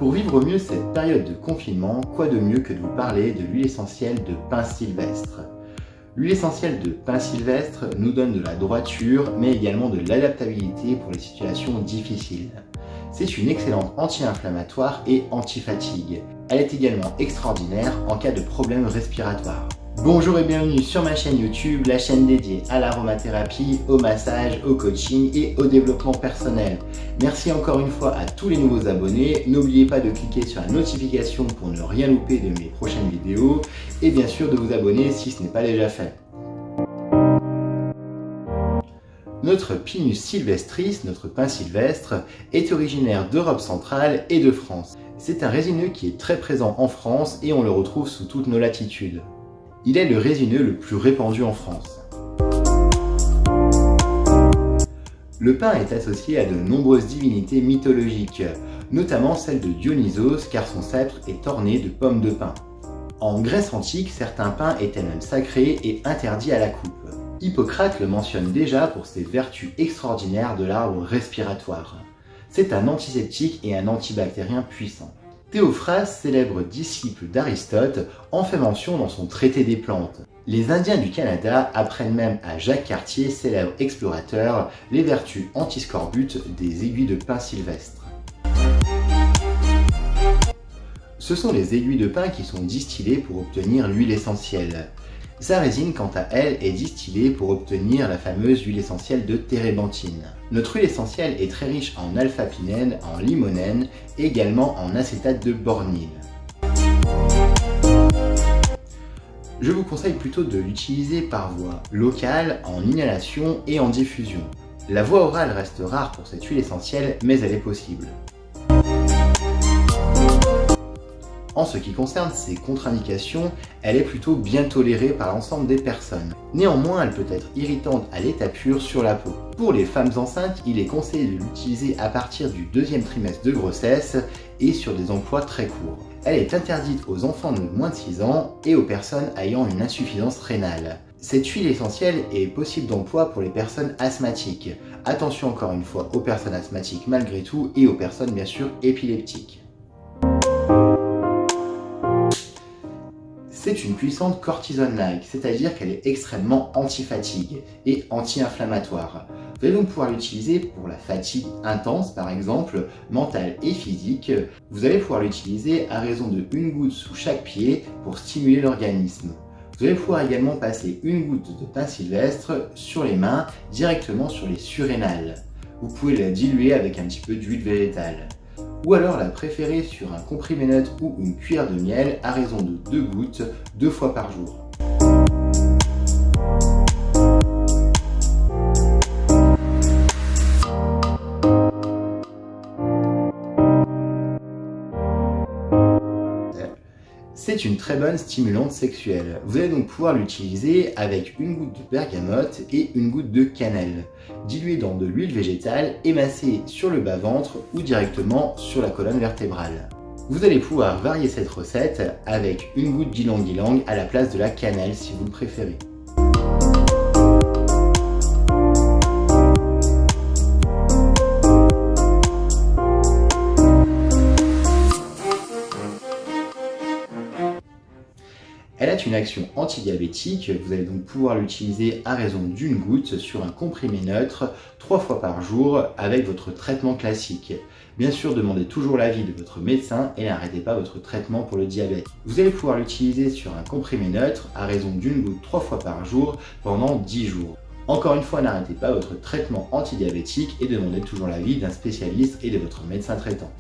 Pour vivre au mieux cette période de confinement, quoi de mieux que de vous parler de l'huile essentielle de pin sylvestre. L'huile essentielle de pin sylvestre nous donne de la droiture, mais également de l'adaptabilité pour les situations difficiles. C'est une excellente anti-inflammatoire et anti-fatigue. Elle est également extraordinaire en cas de problèmes respiratoires. Bonjour et bienvenue sur ma chaîne YouTube, la chaîne dédiée à l'aromathérapie, au massage, au coaching et au développement personnel. Merci encore une fois à tous les nouveaux abonnés. N'oubliez pas de cliquer sur la notification pour ne rien louper de mes prochaines vidéos et bien sûr de vous abonner si ce n'est pas déjà fait. Notre Pinus sylvestris, notre pin sylvestre, est originaire d'Europe centrale et de France. C'est un résineux qui est très présent en France et on le retrouve sous toutes nos latitudes. Il est le résineux le plus répandu en France. Le pin est associé à de nombreuses divinités mythologiques, notamment celle de Dionysos car son sceptre est orné de pommes de pin. En Grèce antique, certains pins étaient même sacrés et interdits à la coupe. Hippocrate le mentionne déjà pour ses vertus extraordinaires de l'arbre respiratoire. C'est un antiseptique et un antibactérien puissant. Théophraste, célèbre disciple d'Aristote, en fait mention dans son traité des plantes. Les Indiens du Canada apprennent même à Jacques Cartier, célèbre explorateur, les vertus antiscorbut des aiguilles de pin sylvestre. Ce sont les aiguilles de pin qui sont distillées pour obtenir l'huile essentielle. Sa résine, quant à elle, est distillée pour obtenir la fameuse huile essentielle de térébenthine. Notre huile essentielle est très riche en alpha-pinène, en limonène et également en acétate de bornyle. Je vous conseille plutôt de l'utiliser par voie locale, en inhalation et en diffusion. La voie orale reste rare pour cette huile essentielle, mais elle est possible. En ce qui concerne ses contre-indications, elle est plutôt bien tolérée par l'ensemble des personnes. Néanmoins, elle peut être irritante à l'état pur sur la peau. Pour les femmes enceintes, il est conseillé de l'utiliser à partir du deuxième trimestre de grossesse et sur des emplois très courts. Elle est interdite aux enfants de moins de 6 ans et aux personnes ayant une insuffisance rénale. Cette huile essentielle est possible d'emploi pour les personnes asthmatiques. Attention encore une fois aux personnes asthmatiques malgré tout et aux personnes bien sûr épileptiques. C'est une puissante cortisone-like, c'est-à-dire qu'elle est extrêmement anti-fatigue et anti-inflammatoire. Vous allez donc pouvoir l'utiliser pour la fatigue intense, par exemple, mentale et physique. Vous allez pouvoir l'utiliser à raison de 1 goutte sous chaque pied pour stimuler l'organisme. Vous allez pouvoir également passer 1 goutte de pin sylvestre sur les mains, directement sur les surrénales. Vous pouvez la diluer avec un petit peu d'huile végétale. Ou alors la préférer sur un comprimé neutre ou une cuillère de miel à raison de 2 gouttes 2 fois par jour. C'est une très bonne stimulante sexuelle. Vous allez donc pouvoir l'utiliser avec 1 goutte de bergamote et 1 goutte de cannelle, diluée dans de l'huile végétale et massée sur le bas-ventre ou directement sur la colonne vertébrale. Vous allez pouvoir varier cette recette avec 1 goutte d'ylang-ylang à la place de la cannelle si vous le préférez. Elle a une action antidiabétique, vous allez donc pouvoir l'utiliser à raison d'1 goutte sur un comprimé neutre 3 fois par jour avec votre traitement classique. Bien sûr, demandez toujours l'avis de votre médecin et n'arrêtez pas votre traitement pour le diabète. Vous allez pouvoir l'utiliser sur un comprimé neutre à raison d'1 goutte 3 fois par jour pendant 10 jours. Encore une fois, n'arrêtez pas votre traitement antidiabétique et demandez toujours l'avis d'un spécialiste et de votre médecin traitant.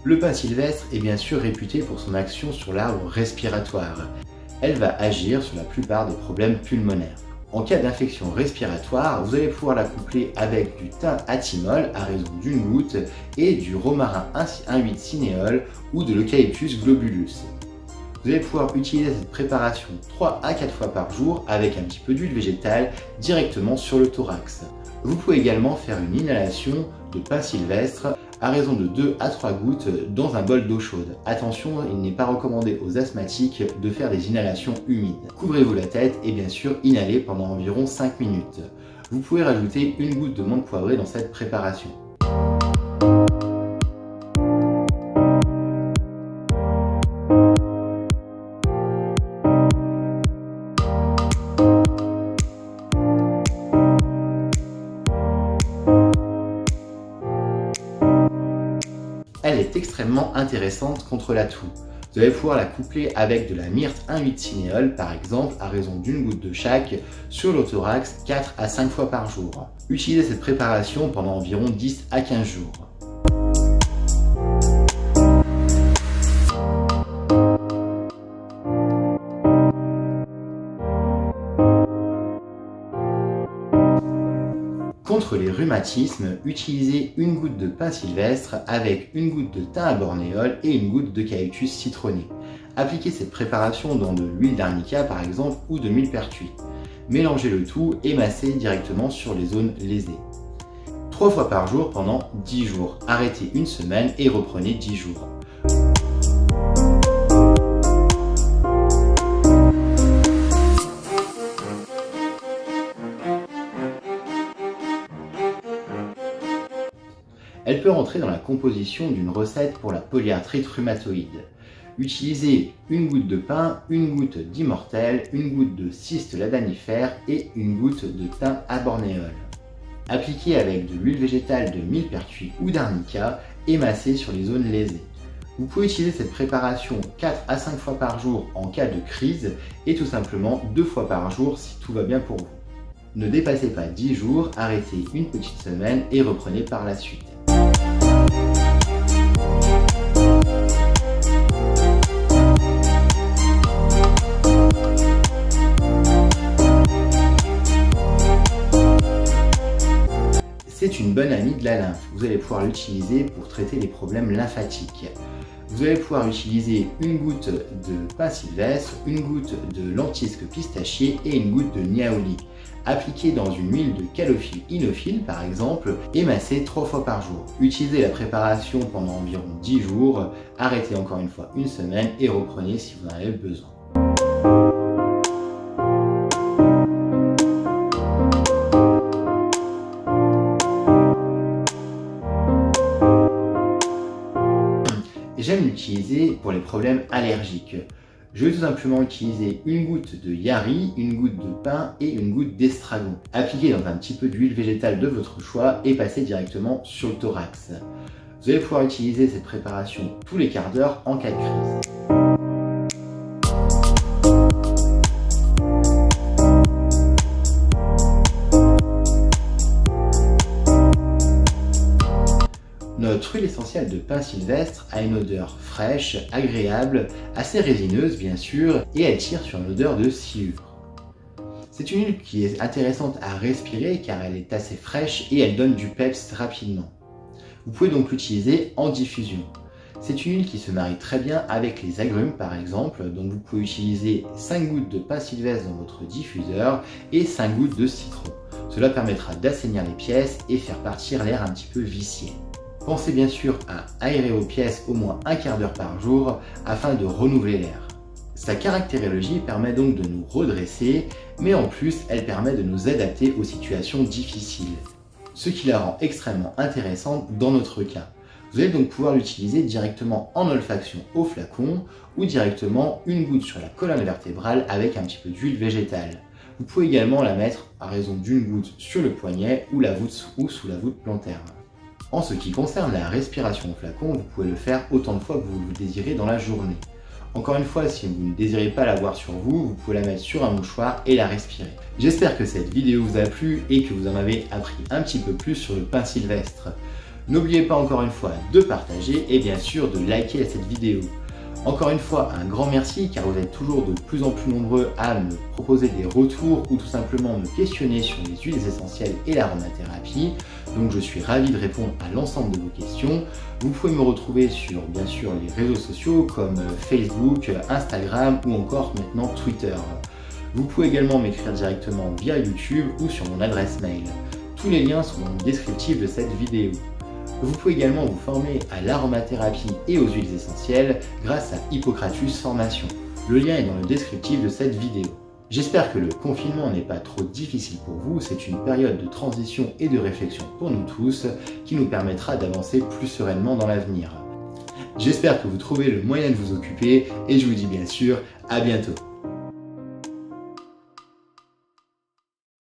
Le pin sylvestre est bien sûr réputé pour son action sur l'arbre respiratoire. Elle va agir sur la plupart des problèmes pulmonaires. En cas d'infection respiratoire, vous allez pouvoir la coupler avec du thym athymol à raison d'1 goutte et du romarin 1,8 cinéole ou de l'eucalyptus globulus. Vous allez pouvoir utiliser cette préparation 3 à 4 fois par jour avec un petit peu d'huile végétale directement sur le thorax. Vous pouvez également faire une inhalation de pin sylvestre à raison de 2 à 3 gouttes dans un bol d'eau chaude. Attention, il n'est pas recommandé aux asthmatiques de faire des inhalations humides. Couvrez-vous la tête et bien sûr inhalez pendant environ 5 minutes. Vous pouvez rajouter une goutte de menthe poivrée dans cette préparation. Elle est extrêmement intéressante contre la toux. Vous allez pouvoir la coupler avec de la myrte 1,8-cinéole par exemple à raison d'une goutte de chaque sur le thorax 4 à 5 fois par jour. Utilisez cette préparation pendant environ 10 à 15 jours. Contre les rhumatismes, utilisez une goutte de pin sylvestre avec une goutte de thym à bornéole et une goutte d'eucalyptus citronné. Appliquez cette préparation dans de l'huile d'arnica par exemple ou de millepertuis. Mélangez le tout et massez directement sur les zones lésées. 3 fois par jour pendant 10 jours. Arrêtez une semaine et reprenez 10 jours. Elle peut rentrer dans la composition d'une recette pour la polyarthrite rhumatoïde. Utilisez une goutte de pin, une goutte d'immortel, une goutte de cyste ladanifère et une goutte de thym à bornéole. Appliquez avec de l'huile végétale de millepertuis ou d'arnica et massez sur les zones lésées. Vous pouvez utiliser cette préparation 4 à 5 fois par jour en cas de crise et tout simplement 2 fois par jour si tout va bien pour vous. Ne dépassez pas 10 jours, arrêtez une petite semaine et reprenez par la suite. C'est une bonne amie de la lymphe. Vous allez pouvoir l'utiliser pour traiter les problèmes lymphatiques. Vous allez pouvoir utiliser une goutte de pin sylvestre, une goutte de lentisque pistachier et une goutte de niaouli. Appliquez dans une huile de calophylle inophile par exemple et massez 3 fois par jour. Utilisez la préparation pendant environ 10 jours, arrêtez encore une fois une semaine et reprenez si vous en avez besoin. J'aime l'utiliser pour les problèmes allergiques. Je vais tout simplement utiliser une goutte de yari, une goutte de pin et une goutte d'estragon. Appliquez dans un petit peu d'huile végétale de votre choix et passez directement sur le thorax. Vous allez pouvoir utiliser cette préparation tous les quarts d'heure en cas de crise. Notre huile essentielle de pin sylvestre a une odeur fraîche, agréable, assez résineuse bien sûr, et elle tire sur une odeur de sciure. C'est une huile qui est intéressante à respirer car elle est assez fraîche et elle donne du peps rapidement. Vous pouvez donc l'utiliser en diffusion. C'est une huile qui se marie très bien avec les agrumes par exemple, donc vous pouvez utiliser 5 gouttes de pin sylvestre dans votre diffuseur et 5 gouttes de citron. Cela permettra d'assainir les pièces et faire partir l'air un petit peu vicié. Pensez bien sûr à aérer vos pièces au moins un quart d'heure par jour afin de renouveler l'air. Sa caractérologie permet donc de nous redresser, mais en plus elle permet de nous adapter aux situations difficiles, ce qui la rend extrêmement intéressante dans notre cas. Vous allez donc pouvoir l'utiliser directement en olfaction au flacon ou directement une goutte sur la colonne vertébrale avec un petit peu d'huile végétale. Vous pouvez également la mettre à raison d'une goutte sur le poignet ou sous la voûte plantaire. En ce qui concerne la respiration au flacon, vous pouvez le faire autant de fois que vous le désirez dans la journée. Encore une fois, si vous ne désirez pas l'avoir sur vous, vous pouvez la mettre sur un mouchoir et la respirer. J'espère que cette vidéo vous a plu et que vous en avez appris un petit peu plus sur le pin sylvestre. N'oubliez pas encore une fois de partager et bien sûr de liker cette vidéo. Encore une fois, un grand merci car vous êtes toujours de plus en plus nombreux à me proposer des retours ou tout simplement me questionner sur les huiles essentielles et l'aromathérapie. Donc je suis ravi de répondre à l'ensemble de vos questions. Vous pouvez me retrouver sur bien sûr les réseaux sociaux comme Facebook, Instagram ou encore maintenant Twitter. Vous pouvez également m'écrire directement via YouTube ou sur mon adresse mail. Tous les liens sont dans le descriptif de cette vidéo. Vous pouvez également vous former à l'aromathérapie et aux huiles essentielles grâce à Hippocratus Formation. Le lien est dans le descriptif de cette vidéo. J'espère que le confinement n'est pas trop difficile pour vous, c'est une période de transition et de réflexion pour nous tous qui nous permettra d'avancer plus sereinement dans l'avenir. J'espère que vous trouvez le moyen de vous occuper et je vous dis bien sûr à bientôt.